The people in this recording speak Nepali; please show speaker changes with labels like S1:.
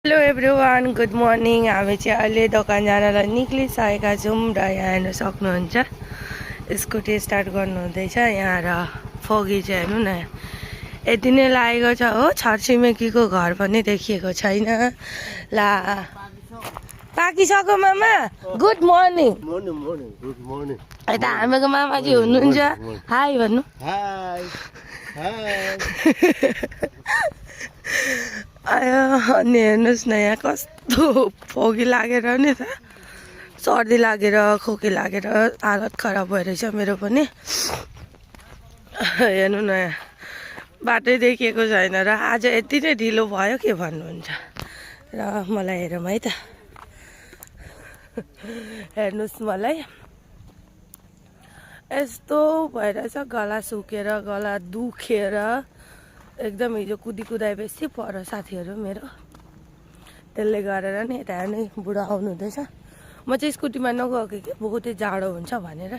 S1: Hello everyone, good morning. हामी चाहिँ अहिले दोकान जानलाई निक्लिसकेका छौँ र यहाँ हेर्न सक्नुहुन्छ स्कुटी स्टार्ट गर्नु हुँदैछ यहाँ र फगी चाहिँ हेर्नु न यति नै लागेको छ हो। छरछिमेकीको घर पनि देखिएको छैन। ला पाकिसक्यो मामा, गुड मर्निङ।
S2: Good morning.
S1: यता हामीको मामाजी हुनुहुन्छ, हाई भन्नु। आयो अनि हेर्नुहोस् न यहाँ कस्तो फोगी लागेर नि त, सर्दी लागेर खोकी लागेर हालत खराब भइरहेछ मेरो पनि। हेर्नु न बाटै देखिएको छैन र आज यति नै ढिलो भयो के भन्नुहुन्छ र मलाई हेरौँ है त। हेर्नुहोस् मलाई यस्तो भइरहेछ, गला सुकेर गला दुखेर एकदम हिजो कुदाइ बेसी पर साथीहरू मेरो, त्यसले गरेर नि यता हेर्नु बुढा आउनु हुँदैछ। म चाहिँ स्कुटीमा नगएको कि बहुतै जाडो हुन्छ भनेर